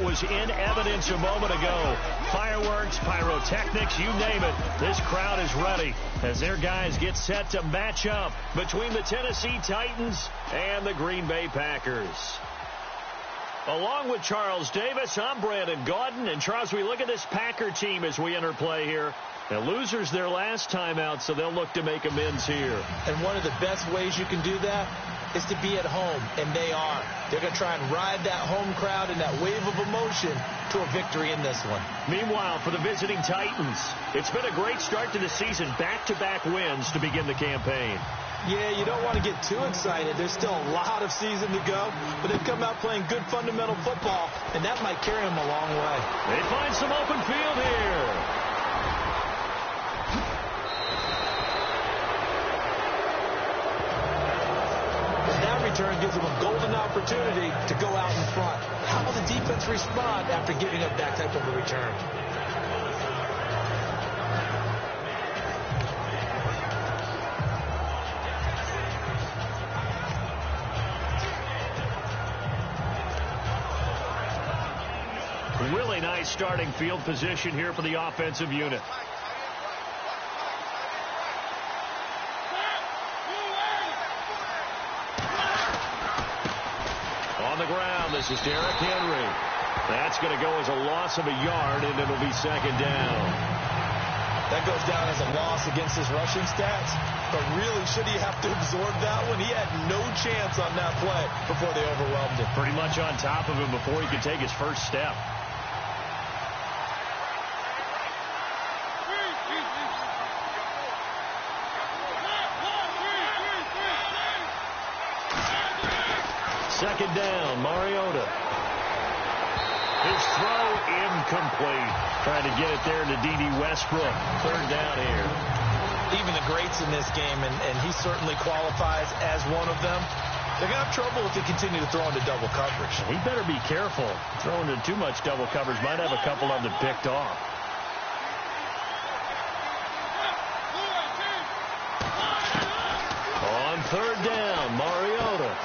was in evidence a moment ago. Fireworks, pyrotechnics, you name it. This crowd is ready as their guys get set to match up between the Tennessee Titans and the Green Bay Packers. Along with Charles Davis, I'm Brandon Gaudin. And, Charles, we look at this Packer team as we enter play here. The losers their last time out, so they'll look to make amends here. And one of the best ways you can do that is to be at home, and they are. They're going to try and ride that home crowd and that wave of emotion to a victory in this one. Meanwhile, for the visiting Titans, it's been a great start to the season. Back-to-back wins to begin the campaign. Yeah, you don't want to get too excited. There's still a lot of season to go, but they've come out playing good fundamental football, and that might carry them a long way. They find some open field here. Return gives them a golden opportunity to go out in front. How will the defense respond after giving up that type of a return? Really nice starting field position here for the offensive unit. On the ground, this is Derrick Henry. That's going to go as a loss of a yard, and it'll be second down. That goes down as a loss against his rushing stats. But really, should he have to absorb that one? He had no chance on that play before they overwhelmed him. Pretty much on top of him before he could take his first step. Second down, Mariota. His throw incomplete. Trying to get it there to D.D. Westbrook. Third down here. Even the greats in this game, and he certainly qualifies as one of them, they're going to have trouble if they continue to throw into double coverage. He better be careful. Throwing into too much double coverage might have a couple of them picked off. On third down, Mariota.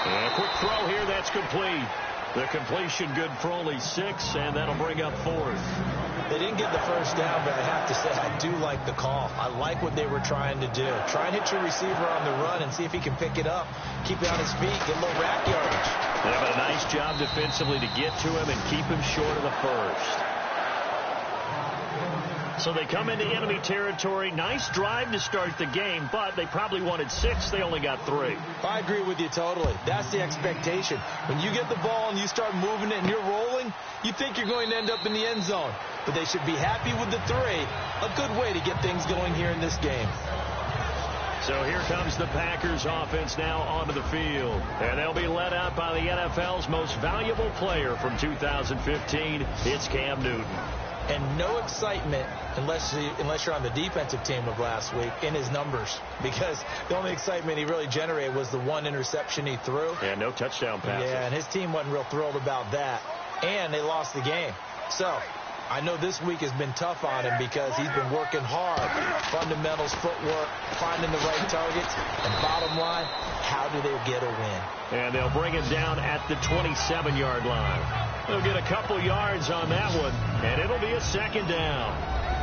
And a quick throw here, that's complete. The completion good for only 6, and that'll bring up fourth. They didn't get the first down, but I have to say I do like the call. I like what they were trying to do. Try and hit your receiver on the run and see if he can pick it up. Keep it on his feet, get a little rack yardage. They have a nice job defensively to get to him and keep him short of the first. So they come into enemy territory. Nice drive to start the game, but they probably wanted 6. They only got 3. I agree with you totally. That's the expectation. When you get the ball and you start moving it and you're rolling, you think you're going to end up in the end zone. But they should be happy with the 3. A good way to get things going here in this game. So here comes the Packers offense now onto the field. And they'll be led out by the NFL's most valuable player from 2015. It's Cam Newton. And no excitement unless you're on the defensive team of last week in his numbers, because the only excitement he really generated was the one interception he threw. Yeah, no touchdown passes. Yeah, and his team wasn't real thrilled about that. And they lost the game. So I know this week has been tough on him because he's been working hard. Fundamentals, footwork, finding the right targets. And bottom line, how do they get a win? And they'll bring him down at the 27-yard line. They'll get a couple yards on that one, and it'll be a second down.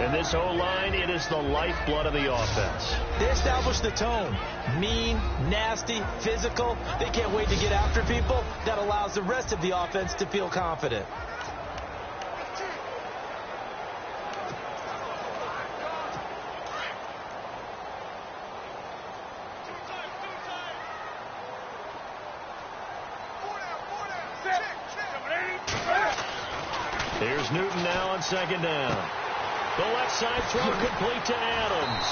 And this O-line, it is the lifeblood of the offense. They established the tone. Mean, nasty, physical. They can't wait to get after people. That allows the rest of the offense to feel confident. Here's Newton now on second down. The left side throw complete to Adams.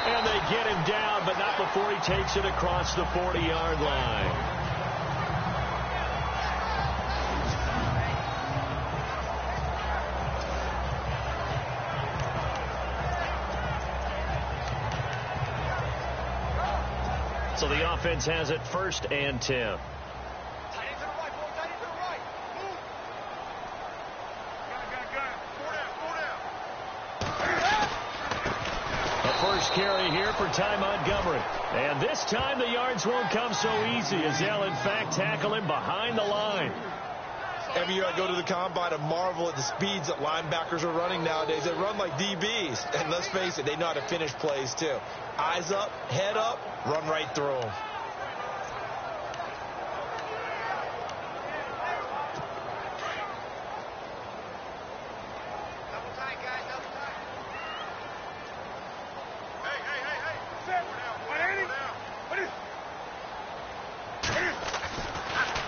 And they get him down, but not before he takes it across the 40-yard line. So the offense has it 1st and 10. First carry here for Ty Montgomery. And this time the yards won't come so easy as they'll in fact tackle him behind the line. Every year I go to the combine and marvel at the speeds that linebackers are running nowadays. They run like DBs. And let's face it, they know how to finish plays too. Eyes up, head up, run right through them.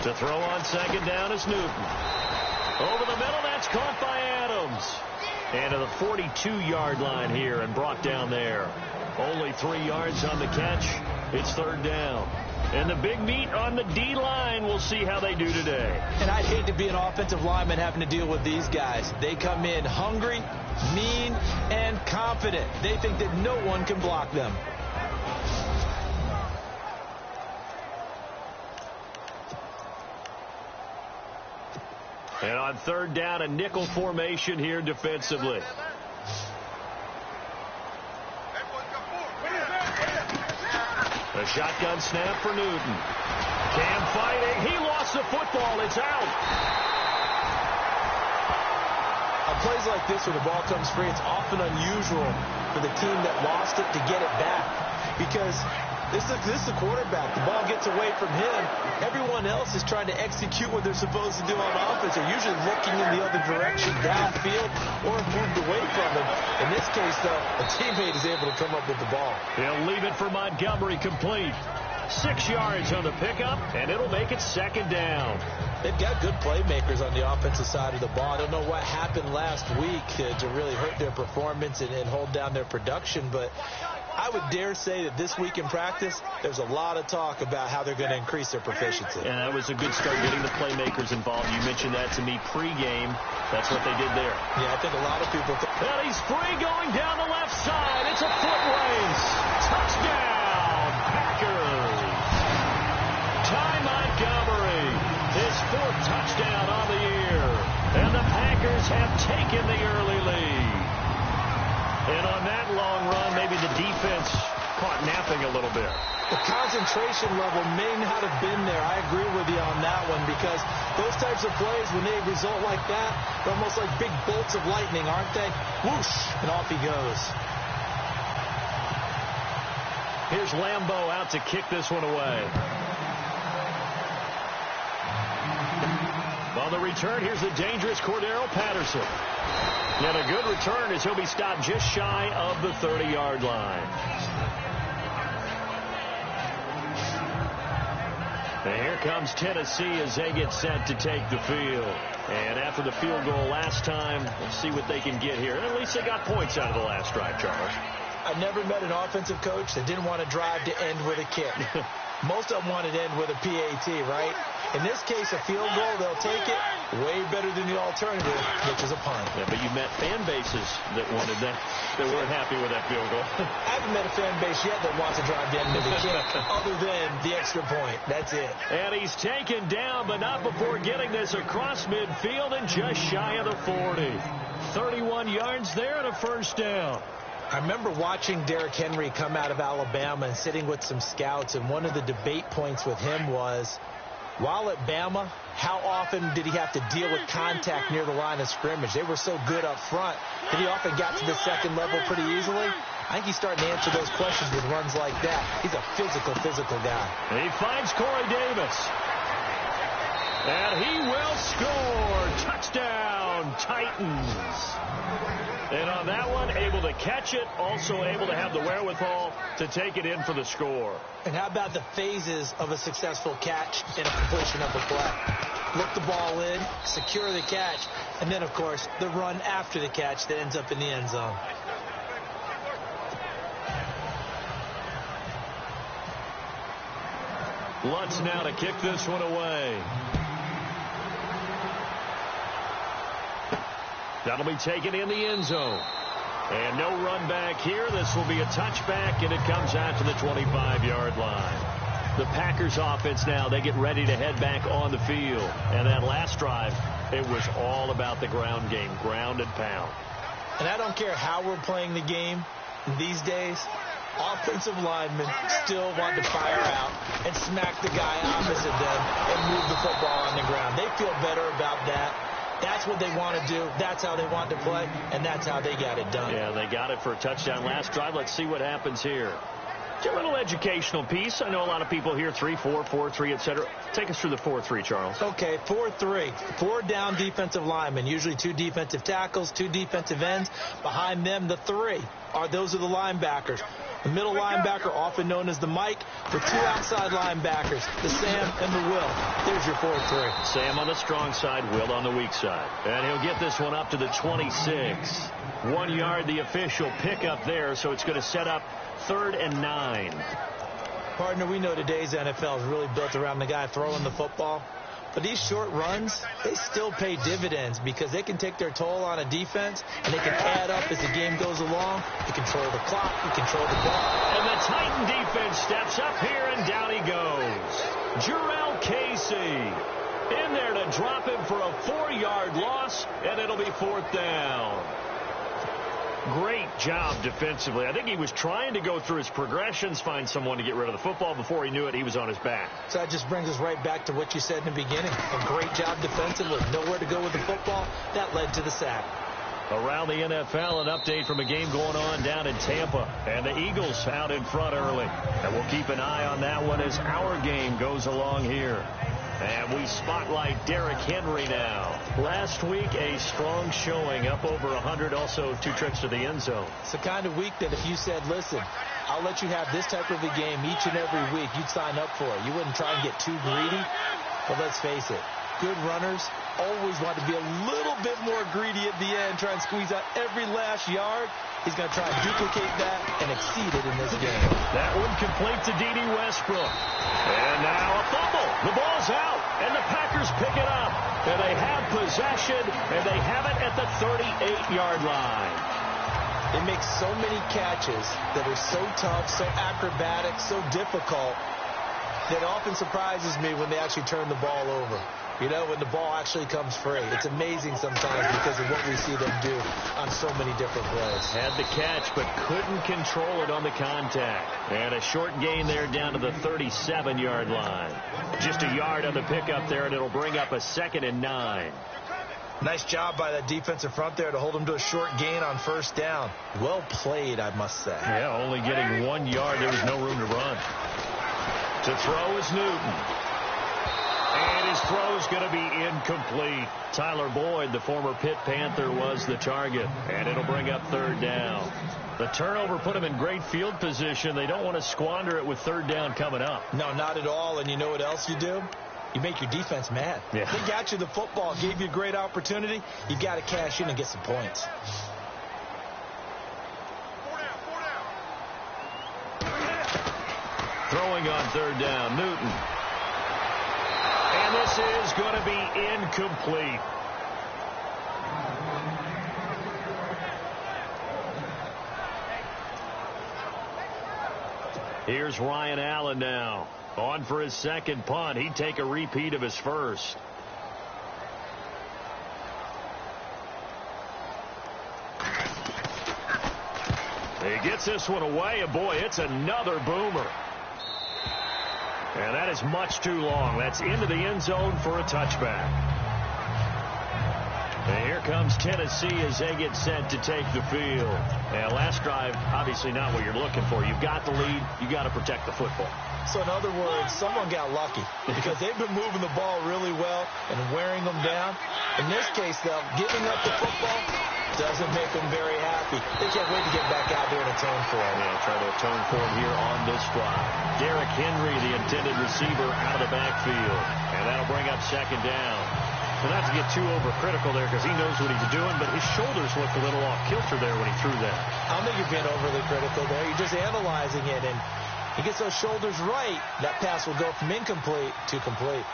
To throw on second down is Newton. Over the middle, that's caught by Adams. And to the 42-yard line here and brought down there. Only 3 yards on the catch. It's third down. And the big meat on the D-line. We'll see how they do today. And I'd hate to be an offensive lineman having to deal with these guys. They come in hungry, mean, and confident. They think that no one can block them. And on third down, a nickel formation here defensively. A shotgun snap for Newton. Cam fighting. He lost the football. It's out. On plays like this where the ball comes free, it's often unusual for the team that lost it to get it back. Because this is the quarterback. The ball gets away from him. Everyone else is trying to execute what they're supposed to do on offense. They're usually looking in the other direction, downfield, or moved away from him. In this case, though, a teammate is able to come up with the ball. He'll leave it for Montgomery complete. 6 yards on the pickup, and it'll make it second down. They've got good playmakers on the offensive side of the ball. I don't know what happened last week to really hurt their performance and hold down their production, but I would dare say that this week in practice, there's a lot of talk about how they're going to increase their proficiency. And that was a good start getting the playmakers involved. You mentioned that to me pregame. That's what they did there. Yeah, I think a lot of people... And he's free going down the left side. It's a foot race. Touchdown, Packers. Ty Montgomery, his 4th touchdown on the year. And the Packers have taken the early lead. And on that long run, maybe the defense caught napping a little bit. The concentration level may not have been there. I agree with you on that one because those types of plays, when they result like that, they're almost like big bolts of lightning, aren't they? Whoosh, and off he goes. Here's Lambeau out to kick this one away. On the return, here's the dangerous Cordero Patterson. And a good return as he'll be stopped just shy of the 30-yard line. And here comes Tennessee as they get set to take the field. And after the field goal last time, let's see what they can get here. And at least they got points out of the last drive, Charles. I never met an offensive coach that didn't want to drive to end with a kick. Most of them wanted to end with a PAT, right? In this case, a field goal, they'll take it. Way better than the alternative, which is a punt. Yeah, but you met fan bases that wanted that, that weren't happy with that field goal. I haven't met a fan base yet that wants to drive to end with a kick, other than the extra point. That's it. And he's taken down, but not before getting this across midfield and just shy of the 40. 31 yards there and a first down. I remember watching Derrick Henry come out of Alabama and sitting with some scouts, and one of the debate points with him was, while at Bama, how often did he have to deal with contact near the line of scrimmage? They were so good up front that he often got to the second level pretty easily. I think he's starting to answer those questions with runs like that. He's a physical guy. He finds Corey Davis. And he will score. Touchdown, Titans. And on that one, able to catch it, also able to have the wherewithal to take it in for the score. And how about the phases of a successful catch and a completion of a play? Look the ball in, secure the catch, and then, of course, the run after the catch that ends up in the end zone. Lutz now to kick this one away. That'll be taken in the end zone. And no run back here. This will be a touchback, and it comes out to the 25-yard line. The Packers offense now, they get ready to head back on the field. And that last drive, it was all about the ground game, ground and pound. And I don't care how we're playing the game these days, offensive linemen still want to fire out and smack the guy opposite them and move the football on the ground. They feel better about that. That's what they want to do. That's how they want to play, and that's how they got it done. Yeah, they got it for a touchdown last drive. Let's see what happens here. A little educational piece. I know a lot of people here, 3-4, 4-3, etc. Take us through the 4-3, Charles. Okay, 4-3. 4 down defensive linemen, usually 2 defensive tackles, 2 defensive ends. Behind them, the 3 those are the linebackers. The middle linebacker, often known as the Mike, with 2 outside linebackers, the Sam and the Will. There's your 4-3. Sam on the strong side, Will on the weak side. And he'll get this one up to the 26. 1 yard, the official pickup there, so it's going to set up 3rd and 9. Partner, we know today's NFL is really built around the guy throwing the football. But these short runs, they still pay dividends because they can take their toll on a defense, and they can add up as the game goes along. You control the clock, you control the ball. And the Titan defense steps up here, and down he goes. Jarrell Casey in there to drop him for a 4-yard loss, and it'll be 4th down. Great job defensively. I think he was trying to go through his progressions, find someone to get rid of the football. Before he knew it, he was on his back. So that just brings us right back to what you said in the beginning. A great job defensively. Nowhere to go with the football. That led to the sack. Around the NFL, an update from a game going on down in Tampa. And the Eagles out in front early. And we'll keep an eye on that one as our game goes along here. And we spotlight Derrick Henry now. Last week, a strong showing, up over 100, also 2 trips to the end zone. It's the kind of week that if you said, listen, I'll let you have this type of a game each and every week, you'd sign up for it. You wouldn't try and get too greedy. But let's face it, good runners always want to be a little bit more greedy at the end, try and squeeze out every last yard. He's going to try and duplicate that and exceed it in this game. That one complete to D.D. Westbrook. And now a fumble. The ball's out, and the Packers pick it up. And they have possession, and they have it at the 38-yard line. They make so many catches that are so tough, so acrobatic, so difficult, that often surprises me when they actually turn the ball over. You know, when the ball actually comes free. It's amazing sometimes because of what we see them do on so many different plays. Had the catch, but couldn't control it on the contact. And a short gain there down to the 37-yard line. Just a yard on the pickup there, and it'll bring up a 2nd and 9. Nice job by that defensive front there to hold him to a short gain on 1st down. Well played, I must say. Yeah, only getting 1 yard. There was no room to run. To throw is Newton. And his throw is going to be incomplete. Tyler Boyd, the former Pitt Panther, was the target. And it'll bring up 3rd down. The turnover put him in great field position. They don't want to squander it with 3rd down coming up. No, not at all. And you know what else you do? You make your defense mad. Yeah. They got you the football, gave you a great opportunity. You got to cash in and get some points. Throwing on 3rd down, Newton. And this is going to be incomplete. Here's Ryan Allen now. On for his 2nd punt. He'd take a repeat of his first. He gets this one away, and boy, it's another boomer. And that is much too long. That's into the end zone for a touchback. And here comes Tennessee as they get set to take the field. And last drive, obviously not what you're looking for. You've got the lead. You've got to protect the football. So in other words, someone got lucky because they've been moving the ball really well and wearing them down. In this case, though, giving up the football doesn't make them very happy. They can't wait to get back out there and atone for it. Yeah, try to atone for it here on this drive. Derrick Henry, the intended receiver, out of the backfield. And that'll bring up 2nd down. So not to get too overcritical there because he knows what he's doing, but his shoulders looked a little off kilter there when he threw that. I don't think you're being overly critical there. You're just analyzing it, and he gets those shoulders right. That pass will go from incomplete to complete.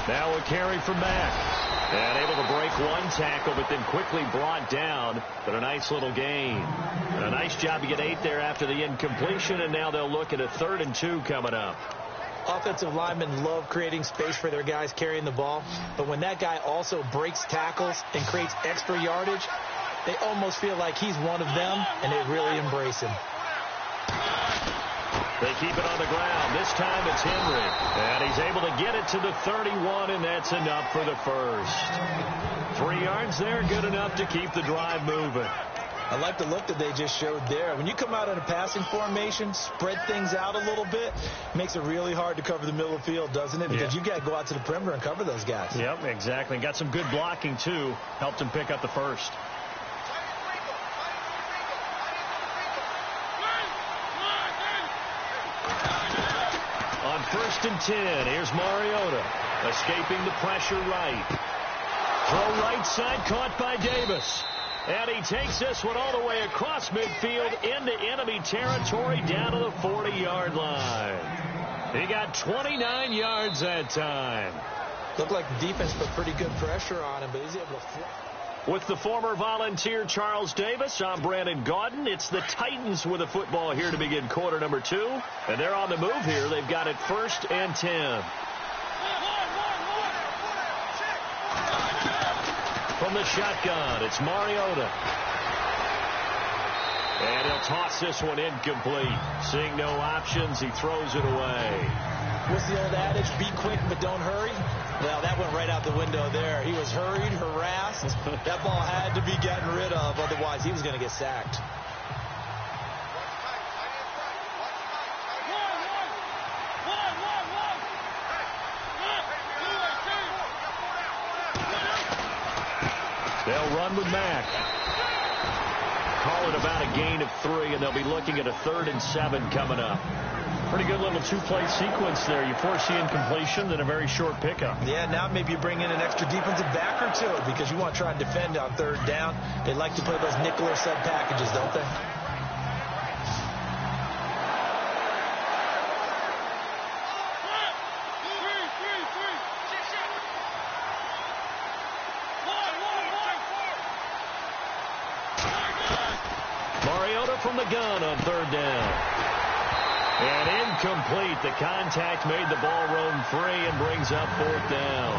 Now a carry from Mack. And able to break one tackle, but then quickly brought down. But a nice little gain. And a nice job to get 8 there after the incompletion, and now they'll look at a 3rd and 2 coming up. Offensive linemen love creating space for their guys carrying the ball, but when that guy also breaks tackles and creates extra yardage, they almost feel like he's one of them, and they really embrace him. They keep it on the ground. This time it's Henry, and he's able to get it to the 31, and that's enough for the first. 3 yards there, good enough to keep the drive moving. I like the look that they just showed there. When you come out in a passing formation, spread things out a little bit, makes it really hard to cover the middle of the field, doesn't it? Because you've got to go out to the perimeter and cover those guys. Yep, exactly. Got some good blocking, too. Helped him pick up the first. On 1st and 10, here's Mariota, escaping the pressure right. Throw right side, caught by Davis. And he takes this one all the way across midfield into enemy territory down to the 40-yard line. He got 29 yards that time. Looked like the defense put pretty good pressure on him, but he's able to fly. With the former Volunteer Charles Davis, I'm Brandon Gaudin. It's the Titans with the football here to begin quarter number 2. And they're on the move here. They've got it 1st and 10. From the shotgun, it's Mariota. And he'll toss this one incomplete. Seeing no options, he throws it away. What's the old adage? Be quick, but don't hurry. Well, that went right out the window there. He was hurried, harassed. That ball had to be gotten rid of, otherwise he was going to get sacked. They'll run with Mack. Call it about a gain of 3, and they'll be looking at a 3rd and 7 coming up. Pretty good little 2-play sequence there. You foresee incompletion, then a very short pickup. Yeah, now maybe you bring in an extra defensive back or two because you want to try and defend on 3rd down. They like to play those nickel or sub packages, don't they? From the gun on 3rd down. And incomplete. The contact made the ball roam free and brings up 4th down.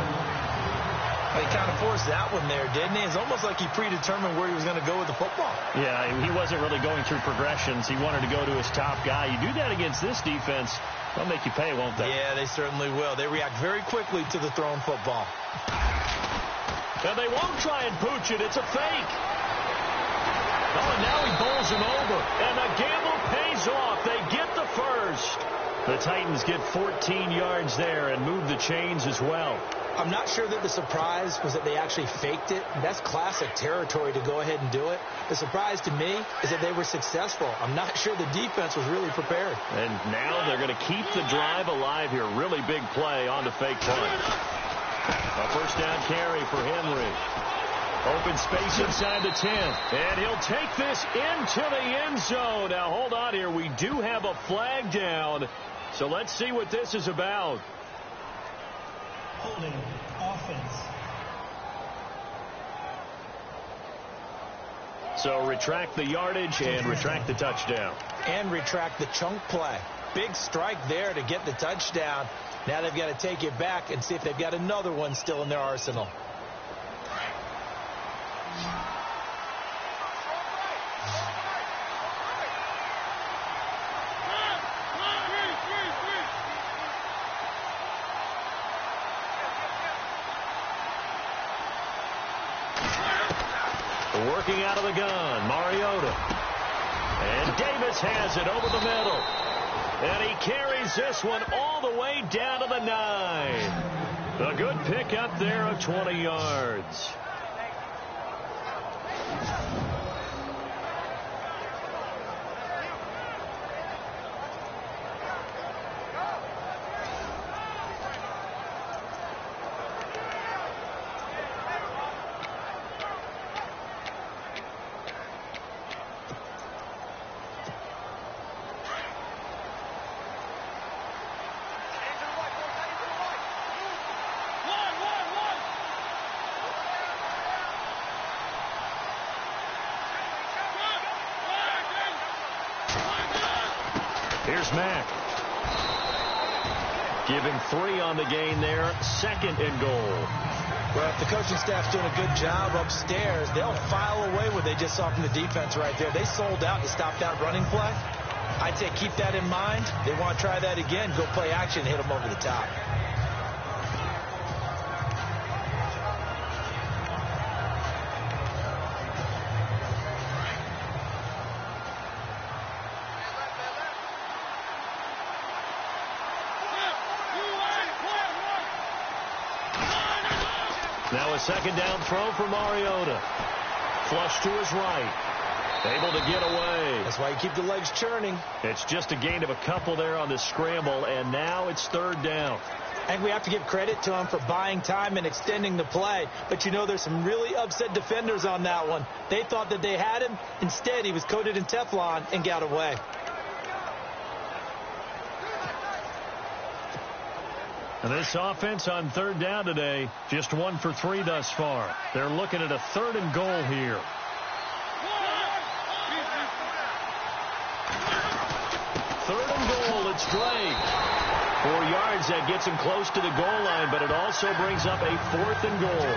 He kind of forced that one there, didn't he? It's almost like he predetermined where he was going to go with the football. Yeah, he wasn't really going through progressions. He wanted to go to his top guy. You do that against this defense, they'll make you pay, won't they? Yeah, they certainly will. They react very quickly to the thrown football. And they won't try and pooch it. It's a fake. Oh, and now he bowls him over. And the gamble pays off. They get the first. The Titans get 14 yards there and move the chains as well. I'm not sure that the surprise was that they actually faked it. That's classic territory to go ahead and do it. The surprise to me is that they were successful. I'm not sure the defense was really prepared. And now they're going to keep the drive alive here. Really big play on the fake punt. A 1st down carry for Henry. Open space inside the 10. And he'll take this into the end zone. Now, hold on here. We do have a flag down. So let's see what this is about. Holding offense. So retract the yardage and retract the touchdown. And retract the chunk play. Big strike there to get the touchdown. Now they've got to take it back and see if they've got another one still in their arsenal. Working out of the gun, Mariota. And Davis has it over the middle. And he carries this one all the way down to the 9. A good pickup there of 20 yards. Here's Mack. Give him 3 on the gain there. 2nd and goal. Well, if the coaching staff's doing a good job upstairs, they'll file away what they just saw from the defense right there. They sold out to stop that running play. I'd say keep that in mind. They want to try that again. Go play action, hit them over the top. Now a 2nd down throw for Mariota. Flush to his right. Able to get away. That's why you keep the legs churning. It's just a gain of a couple there on the scramble, and now it's 3rd down. I think we have to give credit to him for buying time and extending the play. But, you know, there's some really upset defenders on that one. They thought that they had him. Instead, he was coated in Teflon and got away. And this offense on 3rd down today, just 1 for 3 thus far. They're looking at a 3rd and goal here. 3rd and goal, it's Drake. 4 yards, that gets him close to the goal line, but it also brings up a 4th and goal.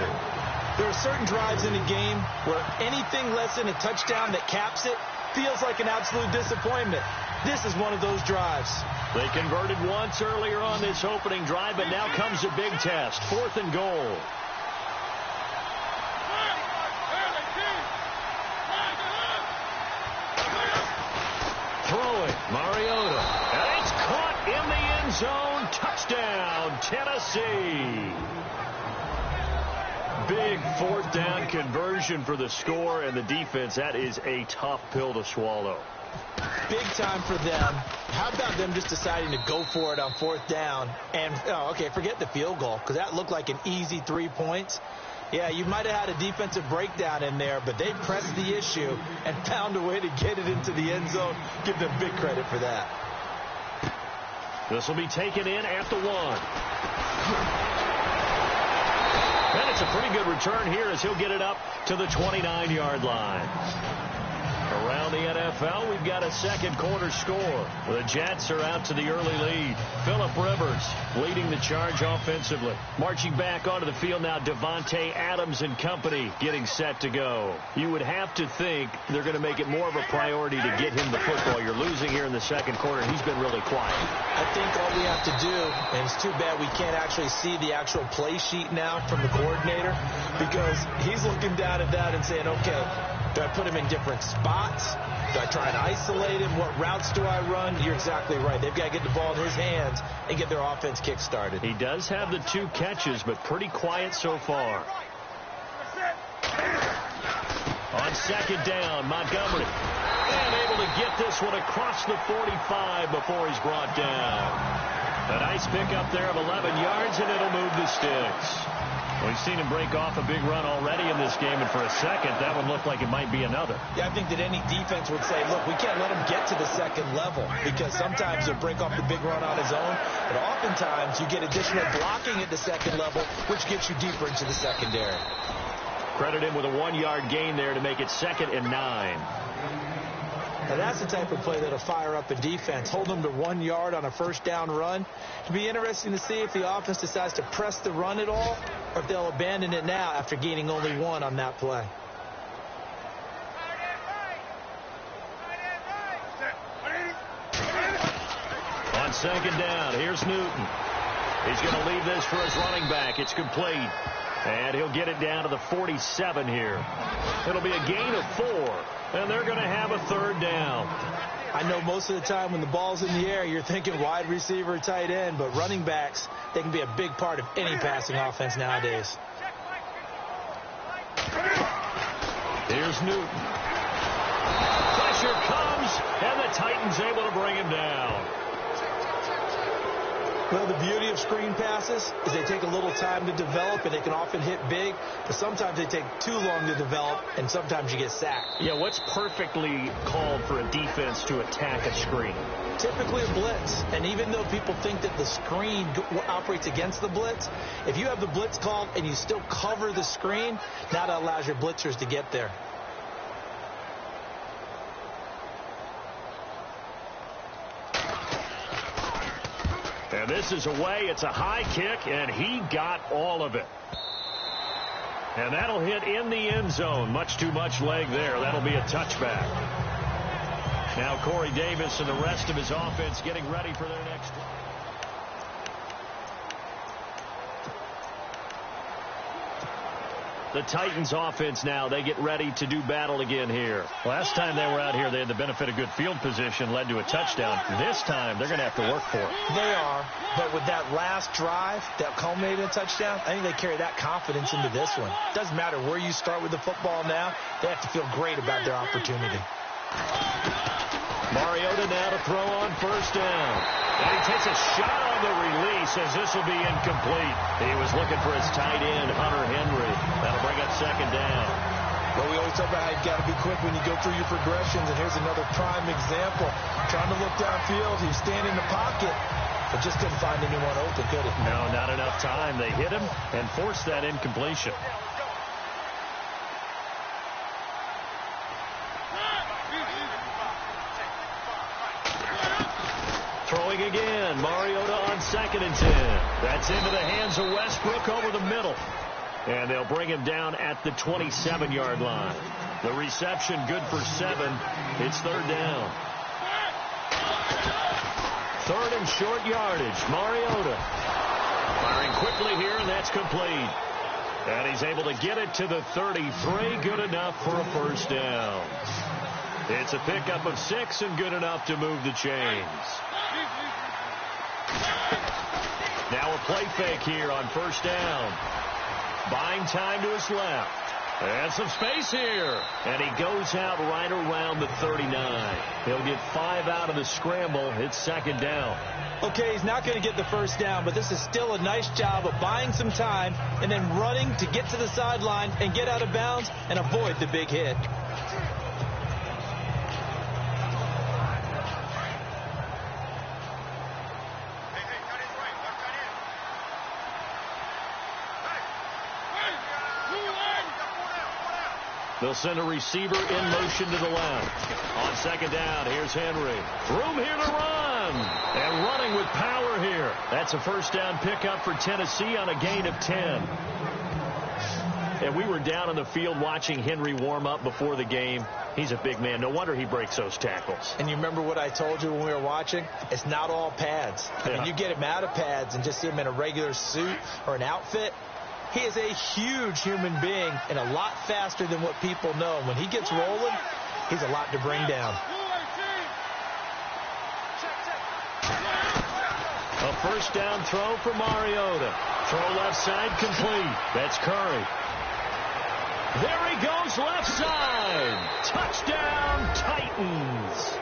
There are certain drives in a game where anything less than a touchdown that caps it feels like an absolute disappointment. This is one of those drives. They converted once earlier on this opening drive, but now comes a big test. 4th and goal. Throwing, Mariota. And it's caught in the end zone. Touchdown, Tennessee. Big 4th down conversion for the score and the defense. That is a tough pill to swallow. Big time for them. How about them just deciding to go for it on 4th down? And, okay, forget the field goal, because that looked like an easy 3 points. Yeah, you might have had a defensive breakdown in there, but they pressed the issue and found a way to get it into the end zone. Give them big credit for that. This will be taken in at the 1. And it's a pretty good return here as he'll get it up to the 29-yard line. Around the NFL, we've got a 2nd quarter score. The Jets are out to the early lead. Phillip Rivers leading the charge offensively. Marching back onto the field now, Devontae Adams and company getting set to go. You would have to think they're going to make it more of a priority to get him the football. You're losing here in the 2nd quarter. He's been really quiet. I think all we have to do, and it's too bad we can't actually see the actual play sheet now from the coordinator, because he's looking down at that and saying, okay, do I put him in different spots? Do I try and isolate him? What routes do I run? You're exactly right. They've got to get the ball in his hands and get their offense kick-started. He does have the 2 catches, but pretty quiet so far. On 2nd down, Montgomery. And able to get this one across the 45 before he's brought down. A nice pickup there of 11 yards, and it'll move the sticks. We've seen him break off a big run already in this game, and for a second, that one looked like it might be another. Yeah, I think that any defense would say, look, we can't let him get to the 2nd level, because sometimes he'll break off the big run on his own, but oftentimes you get additional blocking at the 2nd level, which gets you deeper into the secondary. Credit him with a 1-yard gain there to make it 2nd and 9. Now, that's the type of play that'll fire up a defense. Hold them to 1 yard on a 1st down run. It'll be interesting to see if the offense decides to press the run at all, or if they'll abandon it now after gaining only 1 on that play. On 2nd down, here's Newton. He's going to leave this for his running back. It's complete. And he'll get it down to the 47 here. It'll be a gain of 4. And they're going to have a 3rd down. I know most of the time when the ball's in the air, you're thinking wide receiver, tight end, but running backs, they can be a big part of any passing offense nowadays. Here's Newton. Pressure comes, and the Titans able to bring him down. Well, the beauty of screen passes is they take a little time to develop, and they can often hit big, but sometimes they take too long to develop, and sometimes you get sacked. Yeah, what's perfectly called for a defense to attack a screen? Typically a blitz, and even though people think that the screen operates against the blitz, if you have the blitz called and you still cover the screen, now that allows your blitzers to get there. And This is away. It's a high kick, and he got all of it. And that'll hit in the end zone. Much too much leg there. That'll be a touchback. Now Corey Davis and the rest of his offense getting ready for their next drive. The Titans offense now, they get ready to do battle again here. Last time they were out here, they had the benefit of good field position, led to a touchdown. This time, they're going to have to work for it. They are, but with that last drive that culminated in a touchdown, I think they carry that confidence into this one. Doesn't matter where you start with the football now, they have to feel great about their opportunity. Mariota now to throw on first down. And he takes a shot on the release as this will be incomplete. He was looking for his tight end, Hunter Henry. That'll bring up second down. Well, we always talk about how you've got to be quick when you go through your progressions, and here's another prime example. Trying to look downfield, he's standing in the pocket, but just couldn't find anyone open, could he? No, not enough time. They hit him and forced that incompletion. Throwing again, Mariota on 2nd and 10. That's into the hands of Westbrook over the middle. And they'll bring him down at the 27-yard line. The reception good for 7. It's third down. Third and short yardage. Mariota firing quickly here, and that's complete. And he's able to get it to the 33. Good enough for a first down. It's a pickup of 6 and good enough to move the chains. Now a play fake here on first down. Buying time to his left. And some space here. And he goes out right around the 39. He'll get 5 out of the scramble. It's second down. Okay, he's not going to get the first down, but this is still a nice job of buying some time and then running to get to the sideline and get out of bounds and avoid the big hit. They'll send a receiver in motion to the left. On second down, here's Henry. Room here to run. And running with power here. That's a first down pickup for Tennessee on a gain of 10. And we were down on the field watching Henry warm up before the game. He's a big man. No wonder he breaks those tackles. And you remember what I told you when we were watching? It's not all pads. I mean, you get him out of pads and just see him in a regular suit or an outfit. He is a huge human being and a lot faster than what people know. When he gets rolling, he's a lot to bring down. A first down throw for Mariota. Throw left side complete. That's Curry. There he goes left side. Touchdown Titans.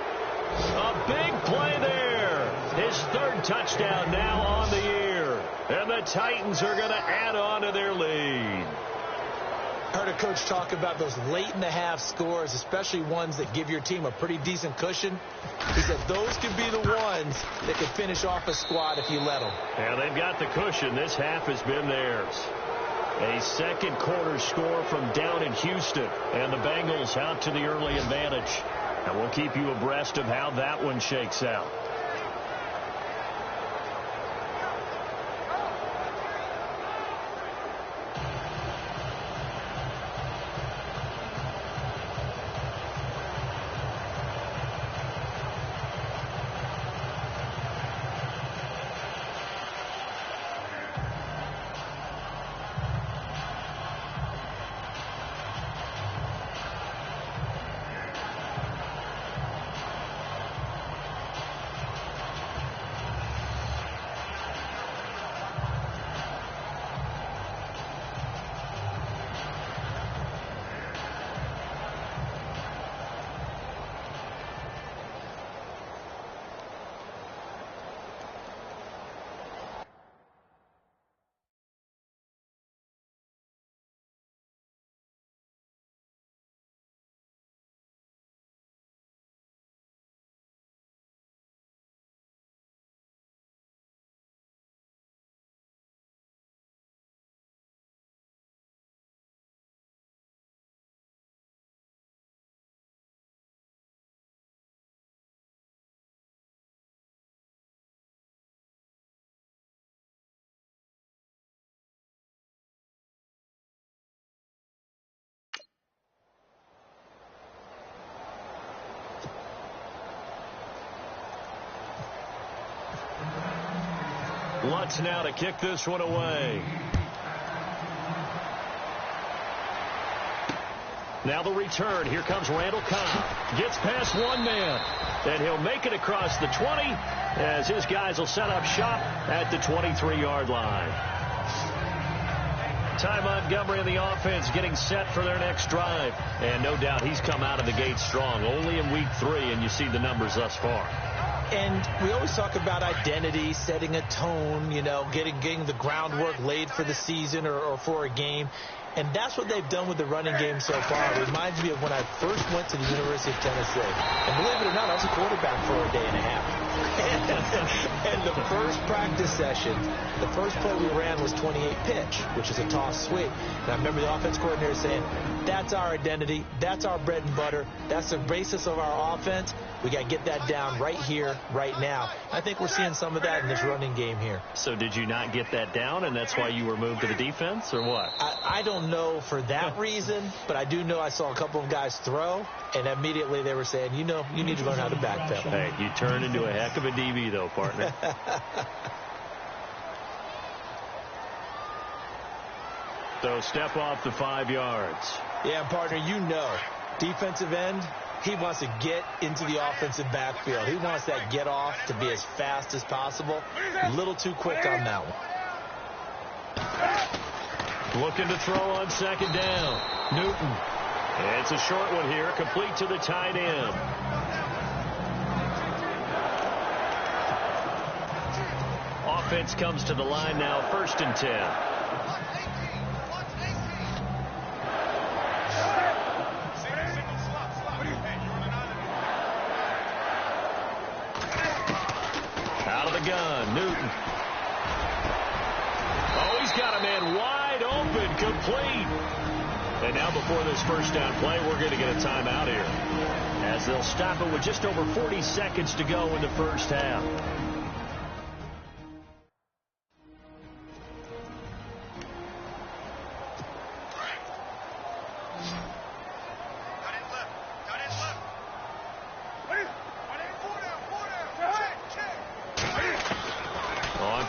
A big play there. His third touchdown now on the year. And the Titans are going to add on to their lead. I heard a coach talk about those late in the half scores, especially ones that give your team a pretty decent cushion. He said those could be the ones that could finish off a squad if you let them. Yeah, they've got the cushion. This half has been theirs. A second quarter score from down in Houston. And the Bengals out to the early advantage. And we'll keep you abreast of how that one shakes out. punts now to kick this one away. Now the return. Here comes Randall Cobb. Gets past one man. And he'll make it across the 20 as his guys will set up shop at the 23-yard line. Ty Montgomery and the offense getting set for their next drive. And no doubt he's come out of the gate strong. Only in week 3, and you see the numbers thus far. And we always talk about identity, setting a tone, you know, getting the groundwork laid for the season or for a game. And that's what they've done with the running game so far. It reminds me of when I first went to the University of Tennessee. And believe it or not, I was a quarterback for a day and a half. And the first practice session, the first play we ran was 28 pitch, which is a toss sweep. And I remember the offense coordinator saying, that's our identity, that's our bread and butter, that's the basis of our offense. We got to get that down right here, right now. I think we're seeing some of that in this running game here. So did you not get that down, and that's why you were moved to the defense, or what? I don't know for that reason, but I do know I saw a couple of guys throw, and immediately they were saying, you know, you need to learn how to backpedal. Hey, you turned into a heck of a DB, though, partner. So step off the 5 yards. Yeah, partner, you know, defensive end, he wants to get into the offensive backfield. He wants that get off to be as fast as possible. A little too quick on that one. Looking to throw on second down. Newton. It's a short one here, complete to the tight end. Offense comes to the line now, 1st and 10. Gun, Newton. Oh, he's got a man wide open, complete. And now before this first down play, we're going to get a timeout here, as they'll stop it with just over 40 seconds to go in the first half.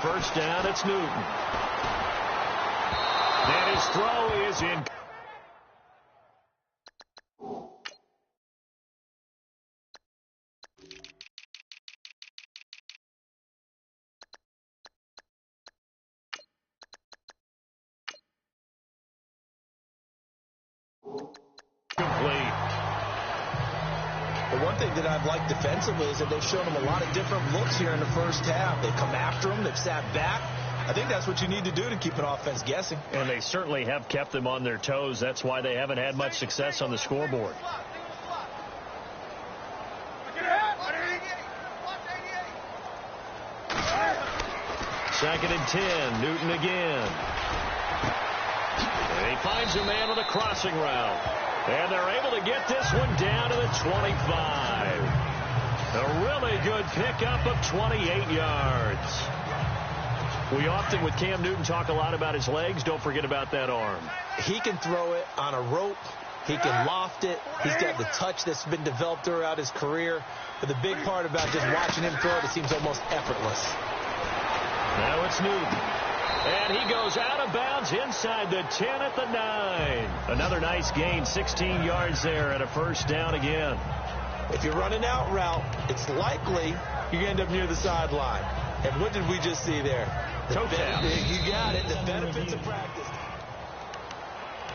First down, it's Newton. And his throw is in. Complete. The one thing that I've liked defensively is that they've shown him a lot of different looks here in the first half. They've come after him. They've sat back. I think that's what you need to do to keep an offense guessing. And they certainly have kept them on their toes. That's why they haven't had much success on the scoreboard. Second and 10. Newton again. And he finds a man on the crossing route. And they're able to get this one down to the 25. A really good pickup of 28 yards. We often, with Cam Newton, talk a lot about his legs. Don't forget about that arm. He can throw it on a rope. He can loft it. He's got the touch that's been developed throughout his career. But the big part about just watching him throw it, it seems almost effortless. Now it's Newton. And he goes out of bounds inside the 10 at the 9. Another nice gain, 16 yards there, and a first down again. If you're running out route, it's likely you're going to end up near the sideline. And what did we just see there? You got it. The benefits of practice.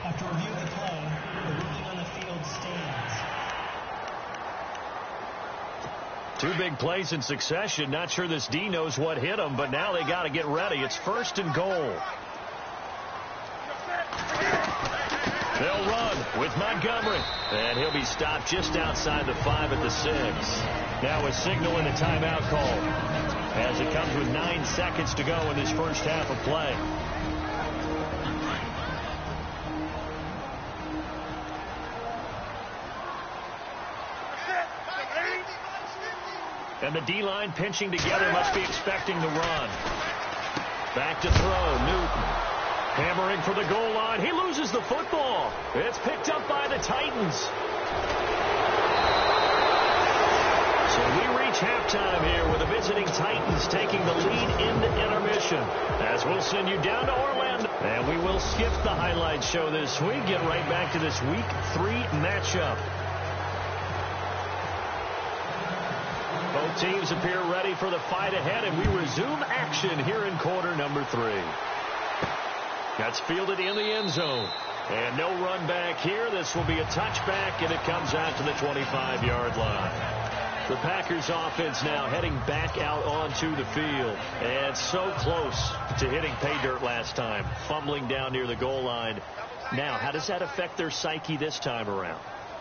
After reviewing the play, the rookie on the field stands. 2 big plays in succession. Not sure this D knows what hit him, but now they got to get ready. It's 1st and goal. They'll run with Montgomery. And he'll be stopped just outside the 5 at the 6. Now a signal and a timeout call, as it comes with 9 seconds to go in this first half of play. And the D-line pinching together, must be expecting the run. Back to throw, Newton. Hammering for the goal line. He loses the football. It's picked up by the Titans. So we reach halftime here with the visiting Titans taking the lead into intermission. As we'll send you down to Orlando. And we will skip the highlight show this week. Get right back to this Week 3 matchup. Both teams appear ready for the fight ahead, and we resume action here in quarter number 3. That's fielded in the end zone. And no run back here. This will be a touchback, and it comes out to the 25-yard line. The Packers offense now heading back out onto the field. And so close to hitting pay dirt last time, fumbling down near the goal line. Now, how does that affect their psyche this time around?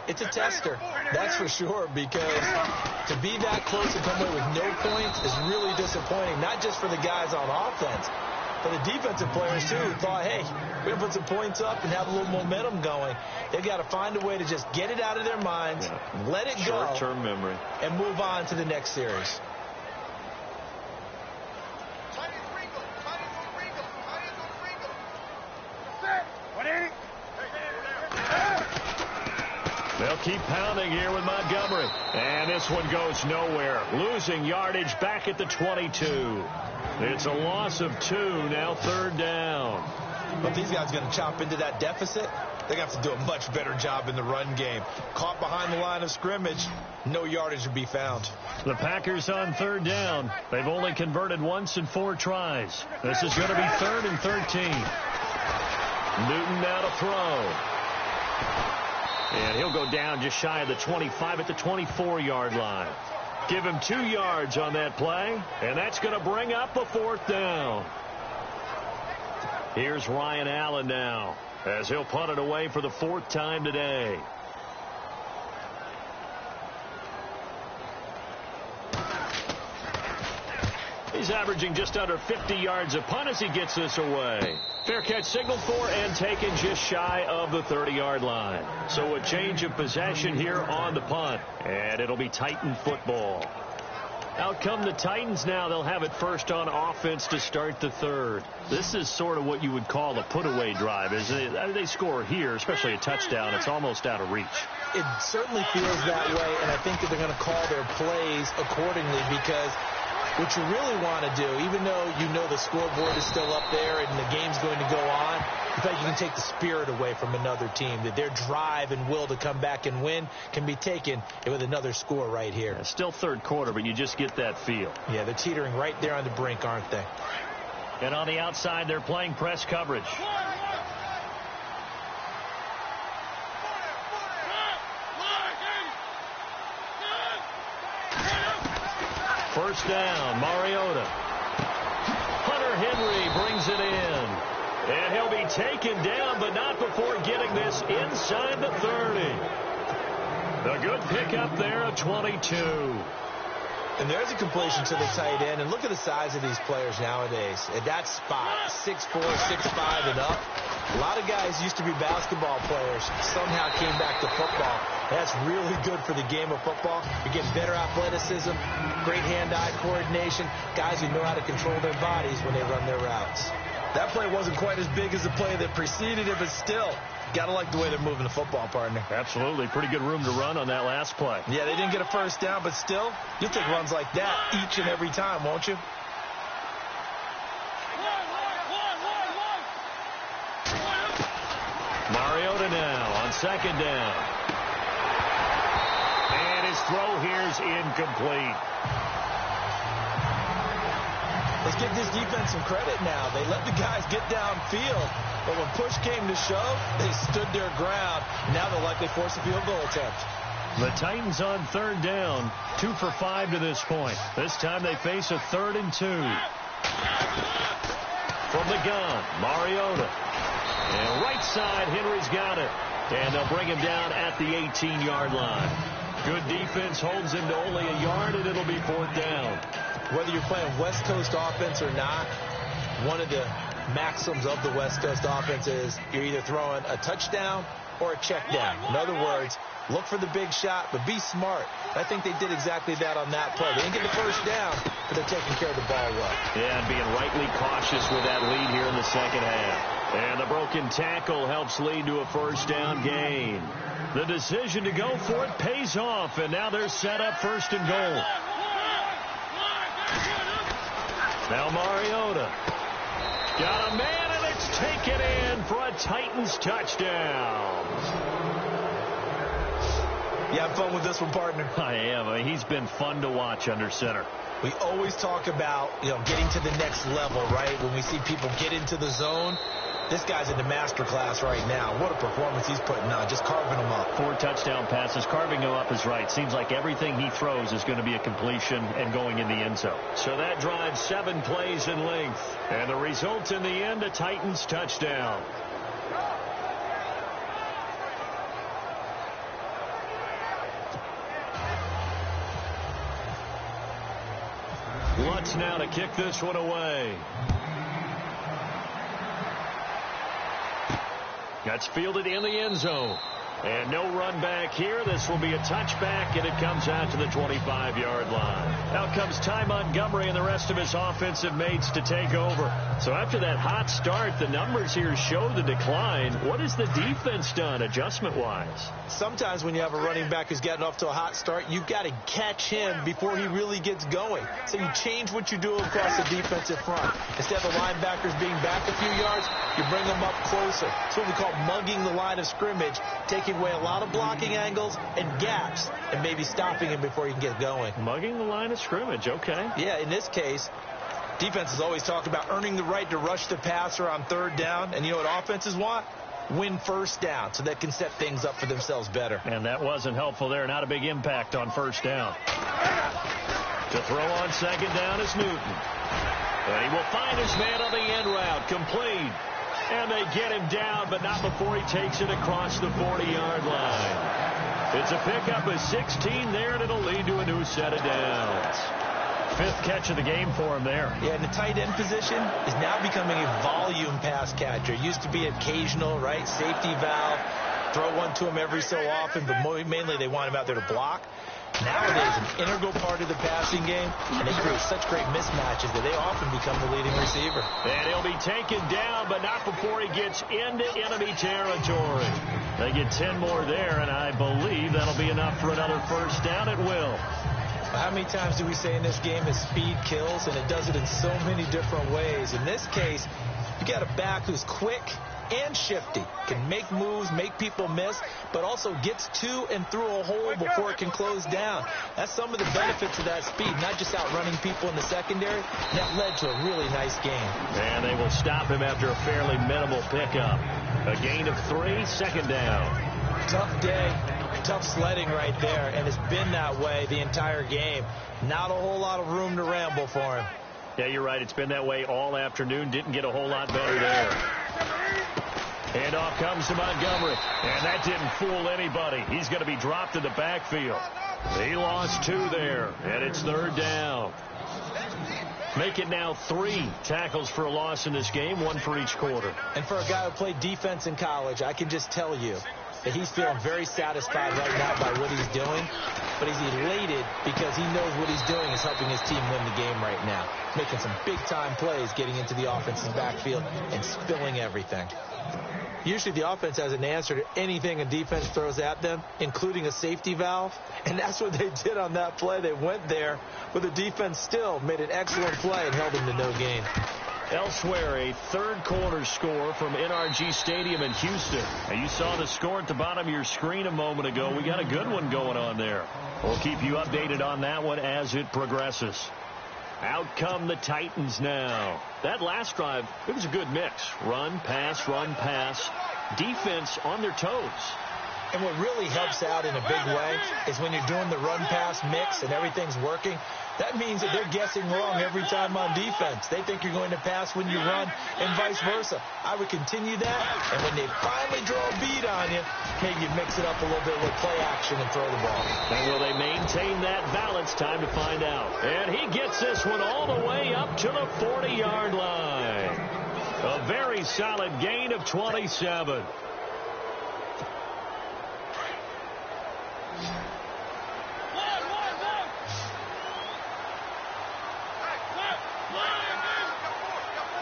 It's a tester, that's for sure, because to be that close and come away with no points is really disappointing, not just for the guys on offense, but the defensive players, too, who thought, hey, we're going to put some points up and have a little momentum going. They've got to find a way to just get it out of their minds, let it go, short-term memory, and move on to the next series. They'll keep pounding here with Montgomery. And this one goes nowhere. Losing yardage back at the 22. It's a loss of 2, now 3rd down. But these guys are going to chop into that deficit. They're going to have to do a much better job in the run game. Caught behind the line of scrimmage, no yardage to be found. The Packers on 3rd down. They've only converted once in 4 tries. This is going to be 3rd and 13. Newton now to throw. And he'll go down just shy of the 25 at the 24-yard line. Give him 2 yards on that play, and that's going to bring up a 4th down. Here's Ryan Allen now, as he'll punt it away for the 4th time today. He's averaging just under 50 yards a punt as he gets this away. Fair catch signaled for and taken just shy of the 30-yard line. So a change of possession here on the punt, and it'll be Titan football. Out come the Titans now. They'll have it first on offense to start the 3rd. This is sort of what you would call a put-away drive, isn't it? They score here, especially a touchdown. It's almost out of reach. It certainly feels that way, and I think that they're going to call their plays accordingly, because what you really want to do, even though you know the scoreboard is still up there and the game's going to go on, in fact, you can take the spirit away from another team, that their drive and will to come back and win can be taken with another score right here. Yeah, still 3rd quarter, but you just get that feel. Yeah, they're teetering right there on the brink, aren't they? And on the outside, they're playing press coverage. First down, Mariota. Hunter Henry brings it in. And he'll be taken down, but not before getting this inside the 30. A good pickup there at 22. And there's a completion to the tight end. And look at the size of these players nowadays. At that spot, 6'4", 6'5", and up. A lot of guys used to be basketball players, somehow came back to football. That's really good for the game of football. You get better athleticism, great hand-eye coordination, guys who know how to control their bodies when they run their routes. That play wasn't quite as big as the play that preceded it, but still, got to like the way they're moving the football, partner. Absolutely. Pretty good room to run on that last play. Yeah, they didn't get a first down, but still, you'll take runs like that each and every time, won't you? Mariota now on 2nd down. And his throw here's incomplete. Let's give this defense some credit now. They let the guys get downfield, but when push came to shove, they stood their ground. Now they'll likely force a field goal attempt. The Titans on 3rd down, 2 for 5 to this point. This time they face a 3rd and 2. From the gun, Mariota. And right side, Henry's got it. And they'll bring him down at the 18-yard line. Good defense holds him to only a yard, and it'll be 4th down. Whether you're playing West Coast offense or not, one of the maxims of the West Coast offense is you're either throwing a touchdown or a check down. In other words, look for the big shot, but be smart. I think they did exactly that on that play. They didn't get the first down, but they're taking care of the ball well. Yeah, and being rightly cautious with that lead here in the 2nd half. And the broken tackle helps lead to a first down gain. The decision to go for it pays off, and now they're set up 1st and goal. Now Mariota. Got a man, and it's taken in for a Titans touchdown. You have fun with this one, partner? I am. I mean, he's been fun to watch under center. We always talk about, getting to the next level, right? When we see people get into the zone, this guy's in the master class right now. What a performance he's putting on, just carving them up. 4 touchdown passes. Carving him up is right. Seems like everything he throws is going to be a completion and going in the end zone. So that drives 7 plays in length. And the result in the end, a Titans touchdown. Lutz now to kick this one away. That's fielded in the end zone. And no run back here. This will be a touchback, and it comes out to the 25-yard line. Out comes Ty Montgomery and the rest of his offensive mates to take over. So after that hot start, the numbers here show the decline. What has the defense done adjustment-wise? Sometimes when you have a running back who's getting off to a hot start, you've got to catch him before he really gets going. So you change what you do across the defensive front. Instead of the linebackers being back a few yards, you bring them up closer. It's what we call mugging the line of scrimmage, taking away a lot of blocking angles and gaps and maybe stopping him before he can get going. Mugging the line of scrimmage, okay. Yeah, in this case, defenses always talk about earning the right to rush the passer on 3rd down. And you know what offenses want? Win 1st down so they can set things up for themselves better. And that wasn't helpful there. Not a big impact on 1st down. To throw on 2nd down is Newton. And he will find his man on the end route. Complete. And they get him down, but not before he takes it across the 40-yard line. It's a pickup of 16 there, and it'll lead to a new set of downs. 5th catch of the game for him there. Yeah, and the tight end position is now becoming a volume pass catcher. Used to be occasional, right? Safety valve. Throw one to him every so often, but mainly they want him out there to block. Nowadays, an integral part of the passing game, and they create such great mismatches that they often become the leading receiver. And he'll be taken down, but not before he gets into enemy territory. They get 10 more there, and I believe that'll be enough for another 1st down. It will. How many times do we say in this game that speed kills, and it does it in so many different ways? In this case, you got a back who's quick and shifty, can make moves, make people miss, but also gets to and through a hole before it can close down. That's some of the benefits of that speed, not just outrunning people in the secondary. That led to a really nice game. And they will stop him after a fairly minimal pickup. A gain of 3, 2nd down. Tough day, tough sledding right there, and it's been that way the entire game. Not a whole lot of room to ramble for him. Yeah, you're right. It's been that way all afternoon. Didn't get a whole lot better there. And off comes to Montgomery. And that didn't fool anybody. He's going to be dropped in the backfield. He lost 2 there. And it's 3rd down. Make it now 3 tackles for a loss in this game, 1 for each quarter. And for a guy who played defense in college, I can just tell you that he's feeling very satisfied right now by what he's doing. But he's elated because he knows what he's doing is helping his team win the game right now. Making some big-time plays, getting into the offense's backfield and spilling everything. Usually the offense has an answer to anything a defense throws at them, including a safety valve. And that's what they did on that play. They went there, but the defense still made an excellent play and held them to no gain. Elsewhere, a 3rd quarter score from NRG Stadium in Houston. And you saw the score at the bottom of your screen a moment ago. We got a good one going on there. We'll keep you updated on that one as it progresses. Out come the Titans now. That last drive, it was a good mix. Run, pass, defense on their toes. And what really helps out in a big way is when you're doing the run-pass mix and everything's working, that means that they're guessing wrong every time on defense. They think you're going to pass when you run and vice versa. I would continue that, and when they finally draw a beat on you, maybe you mix it up a little bit with play action and throw the ball. And will they maintain that balance? Time to find out. And he gets this one all the way up to the 40-yard line. A very solid gain of 27.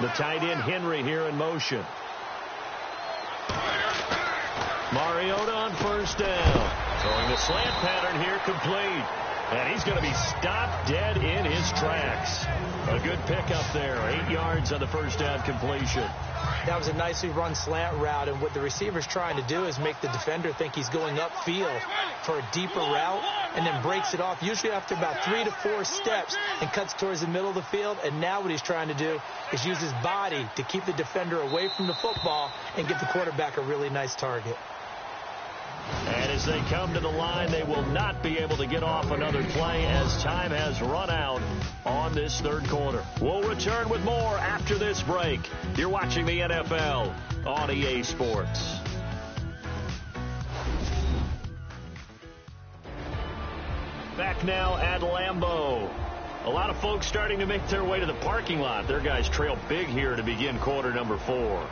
The tight end Henry here in motion. Mariota on 1st down. Throwing the slant pattern here, complete. And he's going to be stopped dead in his tracks. A good pickup there. 8 yards on the first down completion. That was a nicely run slant route, and what the receiver's trying to do is make the defender think he's going upfield for a deeper route and then breaks it off, usually after about 3 to 4 steps, and cuts towards the middle of the field. And now what he's trying to do is use his body to keep the defender away from the football and give the quarterback a really nice target. And as they come to the line, they will not be able to get off another play as time has run out on this third quarter. We'll return with more after this break. You're watching the NFL on EA Sports. Back now at Lambeau. A lot of folks starting to make their way to the parking lot. Their guys trail big here to begin quarter number 4.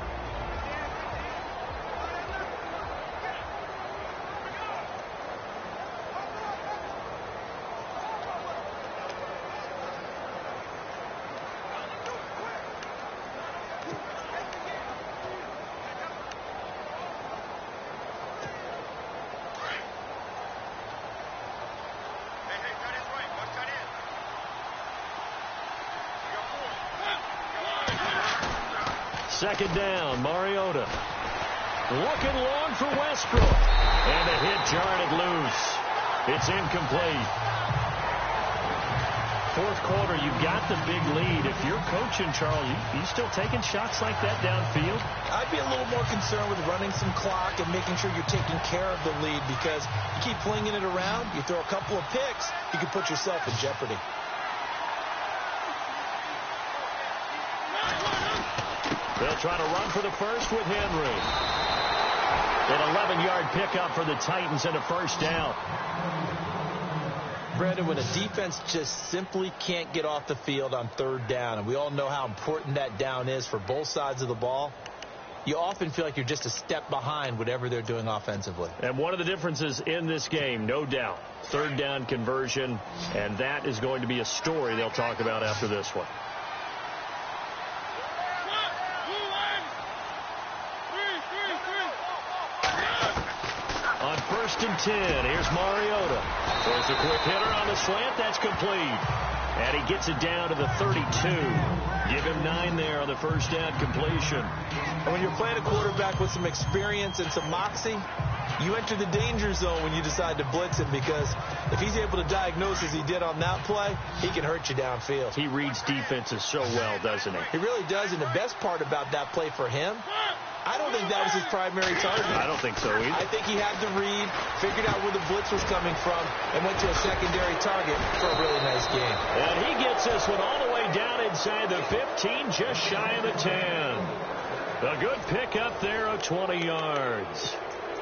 Second down, Mariota. Looking long for Westbrook. And the hit jarred it loose. It's incomplete. Fourth quarter, you've got the big lead. If you're coaching, Charles, you still taking shots like that downfield? I'd be a little more concerned with running some clock and making sure you're taking care of the lead, because you keep flinging it around, you throw a couple of picks, you can put yourself in jeopardy. They'll try to run for the first with Henry. An 11-yard pickup for the Titans and a first down. Brandon, when a defense just simply can't get off the field on third down, and we all know how important that down is for both sides of the ball, you often feel like you're just a step behind whatever they're doing offensively. And one of the differences in this game, no doubt, third down conversion, and that is going to be a story they'll talk about after this one. On 1st and 10, here's Mariota. Throws a quick hitter on the slant. That's complete. And he gets it down to the 32. Give him 9 there on the first down completion. And when you're playing a quarterback with some experience and some moxie, you enter the danger zone when you decide to blitz him, because if he's able to diagnose as he did on that play, he can hurt you downfield. He reads defenses so well, doesn't he? He really does, and the best part about that play for him, I don't think that was his primary target. I don't think so either. I think he had the read, figured out where the blitz was coming from, and went to a secondary target for a really nice game. And he gets this one all the way down inside the 15, just shy of the 10. A good pickup there of 20 yards.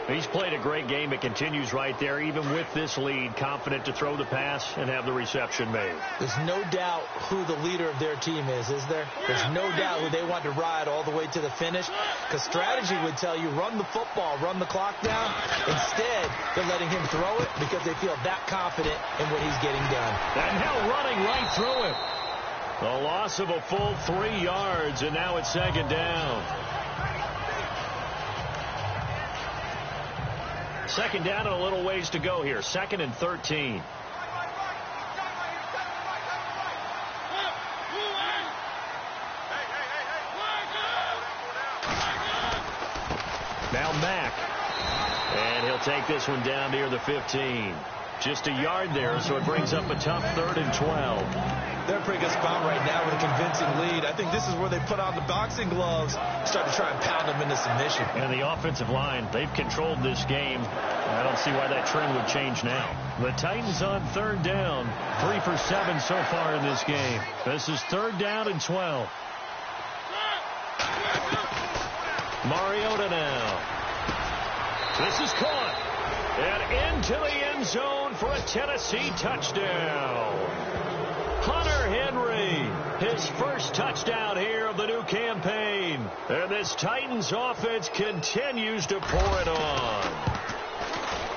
He's played a great game. It continues right there, even with this lead, confident to throw the pass and have the reception made. There's no doubt who the leader of their team is there? There's no doubt who they want to ride all the way to the finish, because strategy would tell you run the football, run the clock down. Instead, they're letting him throw it because they feel that confident in what he's getting done. And now running right through him. A loss of a full 3 yards, and now it's second down. Second down and a little ways to go here. 2nd and 13. Now Mack. And he'll take this one down near the 15. Just a yard there, so it brings up a tough 3rd and 12. They're in a pretty good spot right now with a convincing lead. I think this is where they put on the boxing gloves, start to try and pound them into submission. And the offensive line, they've controlled this game. I don't see why that trend would change now. The Titans on 3rd down. 3 for 7 so far in this game. This is 3rd down and 12. Mariota now. This is caught. And into the end zone for a Tennessee touchdown. Hunter Henry, his first touchdown here of the new campaign. And this Titans offense continues to pour it on.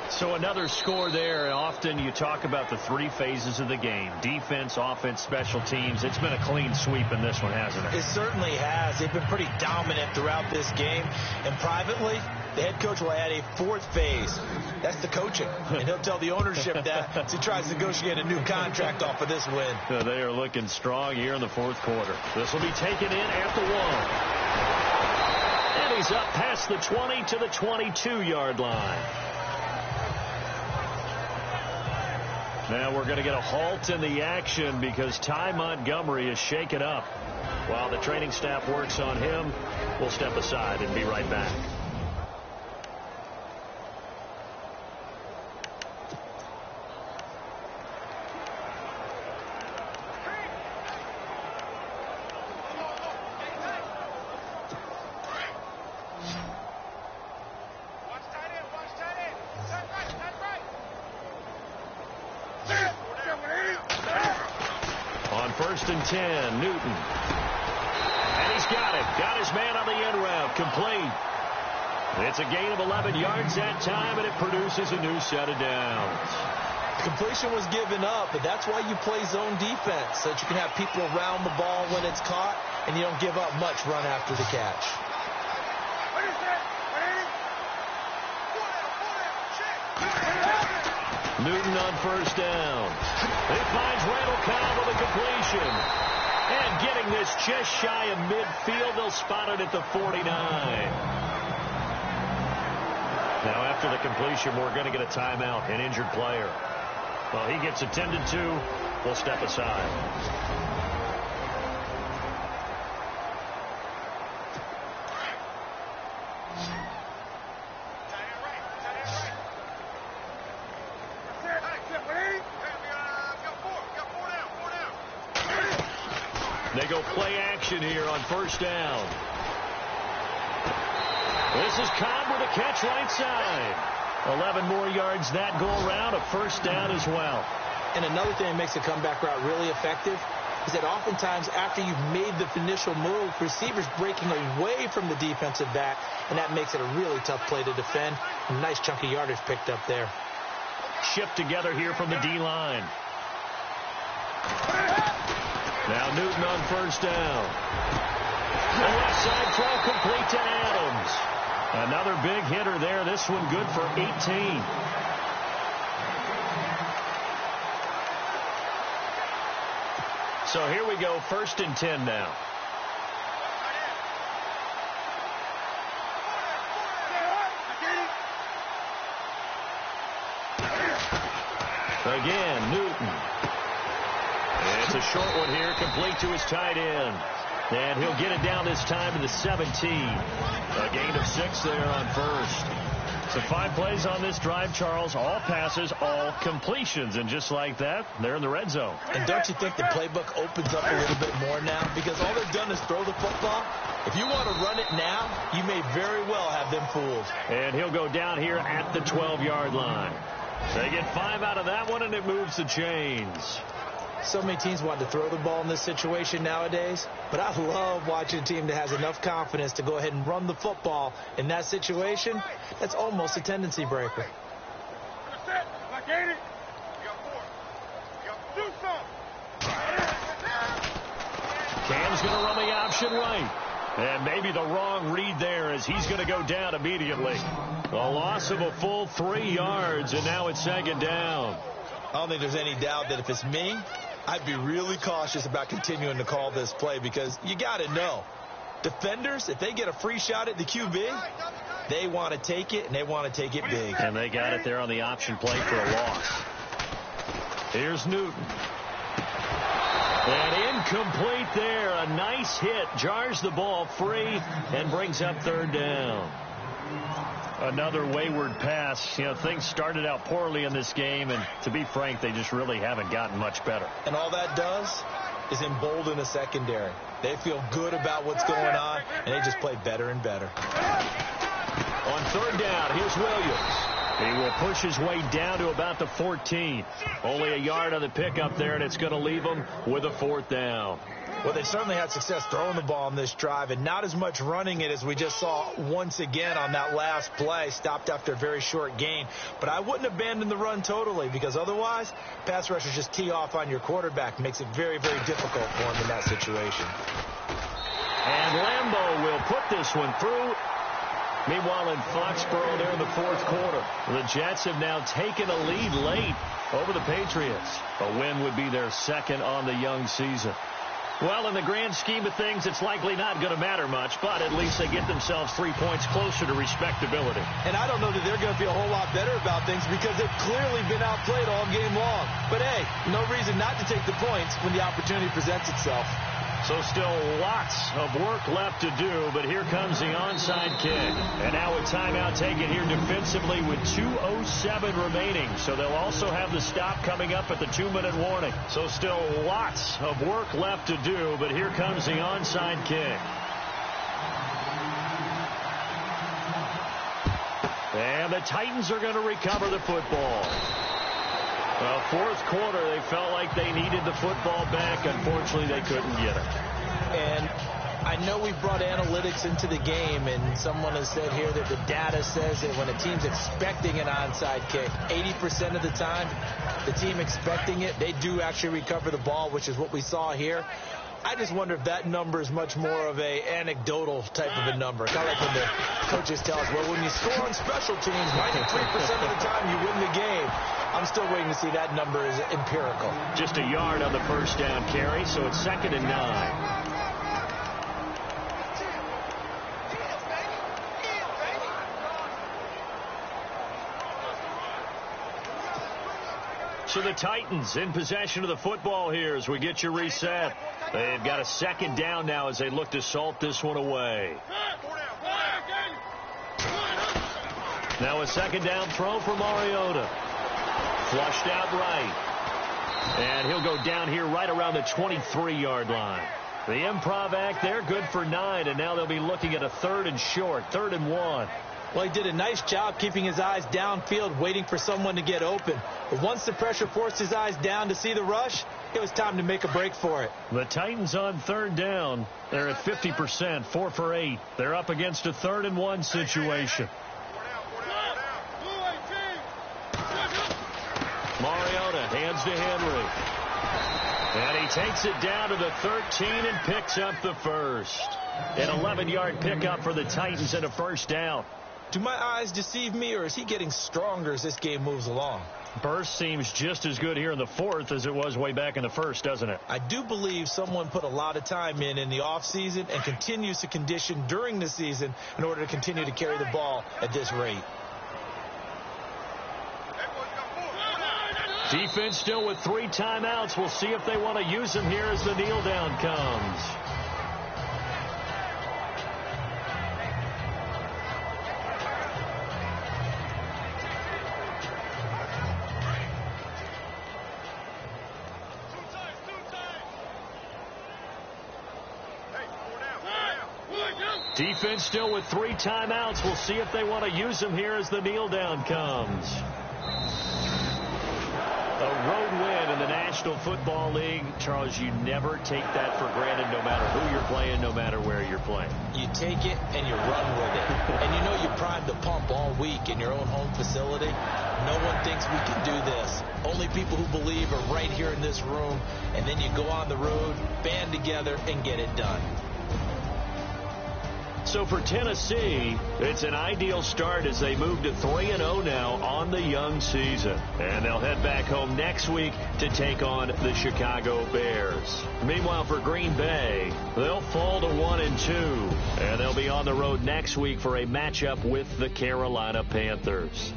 So another score there, and often you talk about the 3 phases of the game. Defense, offense, special teams. It's been a clean sweep in this one, hasn't it? It certainly has. They've been pretty dominant throughout this game. And privately, the head coach will add a fourth phase. That's the coaching. And he'll tell the ownership that as he tries to negotiate a new contract off of this win. They are looking strong here in the fourth quarter. This will be taken in at the 1. And he's up past the 20 to the 22-yard line. Now we're going to get a halt in the action because Ty Montgomery is shaken up. While the training staff works on him, we'll step aside and be right back. On 1st and 10, Newton. And he's got it. Got his man on the end route. Complete. It's a gain of 11 yards that time, and it produces a new set of downs. Completion was given up, but that's why you play zone defense, so that you can have people around the ball when it's caught, and you don't give up much run after the catch. Newton on 1st down. He finds Randall Cobb with a completion. And getting this just shy of midfield, they'll spot it at the 49. Now after the completion, we're going to get a timeout, an injured player. Well, he gets attended to. We'll step aside. They go play action here on 1st down. This is Cobb with a catch right side. 11 more yards that go around, a 1st down as well. And another thing that makes a comeback route really effective is that oftentimes after you've made the initial move, receivers breaking away from the defensive back, and that makes it a really tough play to defend. A nice chunk of yardage picked up there. Shift together here from the D-line. Now Newton on 1st down. The left side throw complete to Adams. Another big hitter there. This one good for 18. So here we go, 1st and 10 now. Again, Newton. It's a short one here, complete to his tight end. And he'll get it down this time to the 17. A gain of 6 there on 1st. So 5 plays on this drive, Charles. All passes, all completions. And just like that, they're in the red zone. And don't you think the playbook opens up a little bit more now? Because all they've done is throw the football. If you want to run it now, you may very well have them fooled. And he'll go down here at the 12-yard line. They get 5 out of that one, and it moves the chains. So many teams want to throw the ball in this situation nowadays, but I love watching a team that has enough confidence to go ahead and run the football in that situation. That's almost a tendency breaker. Cam's going to run the option right. And maybe the wrong read there as he's going to go down immediately. A loss of a full 3 yards, and now it's 2nd down. I don't think there's any doubt that if it's me, I'd be really cautious about continuing to call this play because you got to know. Defenders, if they get a free shot at the QB, they want to take it, and they want to take it big. And they got it there on the option play for a loss. Here's Newton. And incomplete there. A nice hit. Jars the ball free and brings up 3rd down. Another wayward pass. You know, things started out poorly in this game, and to be frank, they just really haven't gotten much better. And all that does is embolden a secondary. They feel good about what's going on, and they just play better and better. On 3rd down, here's Williams. He will push his way down to about the 14. Only a yard on the pickup there, and it's going to leave him with a 4th down. Well, they certainly had success throwing the ball on this drive, and not as much running it as we just saw once again on that last play, stopped after a very short gain. But I wouldn't abandon the run totally, because otherwise, pass rushers just tee off on your quarterback. Makes it very, very difficult for him in that situation. And Lambeau will put this one through. Meanwhile, in Foxborough, there in the fourth quarter, the Jets have now taken a lead late over the Patriots. A win would be their second on the young season. Well, in the grand scheme of things, it's likely not going to matter much, but at least they get themselves 3 points closer to respectability. And I don't know that they're going to feel a whole lot better about things because they've clearly been outplayed all game long. But, hey, no reason not to take the points when the opportunity presents itself. So still lots of work left to do, but here comes the onside kick. And now a timeout taken here defensively with 2:07 remaining. So they'll also have the stop coming up at the 2-minute warning. So still lots of work left to do, but here comes the onside kick. And the Titans are going to recover the football. Well, fourth quarter, they felt like they needed the football back. Unfortunately, they couldn't get it. And I know we brought analytics into the game, and someone has said here that the data says that when a team's expecting an onside kick, 80% of the time, the team expecting it, they do actually recover the ball, which is what we saw here. I just wonder if that number is much more of a anecdotal type of a number. Kind of like when the coaches tell us, well, when you score on special teams, 93% of the time you win the game. I'm still waiting to see that number is empirical. Just a yard on the first down carry, so it's 2nd and 9. So the Titans in possession of the football here as we get you reset. They've got a 2nd down now as they look to salt this one away. Now a 2nd down throw for Mariota. Flushed out right. And he'll go down here right around the 23-yard line. The improv act there, good for 9, and now they'll be looking at a 3rd and short, 3rd and 1. Well, he did a nice job keeping his eyes downfield, waiting for someone to get open. But once the pressure forced his eyes down to see the rush, it was time to make a break for it. The Titans on 3rd down. They're at 50%, 4 for 8. They're up against a 3rd and 1 situation. Mariota hands to Henry. And he takes it down to the 13 and picks up the first. An 11-yard pickup for the Titans and a 1st down. Do my eyes deceive me, or is he getting stronger as this game moves along? Burst seems just as good here in the 4th as it was way back in the 1st, doesn't it? I do believe someone put a lot of time in the offseason and continues to condition during the season in order to continue to carry the ball at this rate. Defense still with 3 timeouts. We'll see if they want to use them here as the kneel down comes. Defense still with 3 timeouts. We'll see if they want to use them here as the kneel down comes. A road win in the National Football League. Charles, you never take that for granted no matter who you're playing, no matter where you're playing. You take it and you run with it. And you know you primed the pump all week in your own home facility. No one thinks we can do this. Only people who believe are right here in this room. And then you go on the road, band together, and get it done. So for Tennessee, it's an ideal start as they move to 3-0 now on the young season. And they'll head back home next week to take on the Chicago Bears. Meanwhile, for Green Bay, they'll fall to 1-2. And they'll be on the road next week for a matchup with the Carolina Panthers.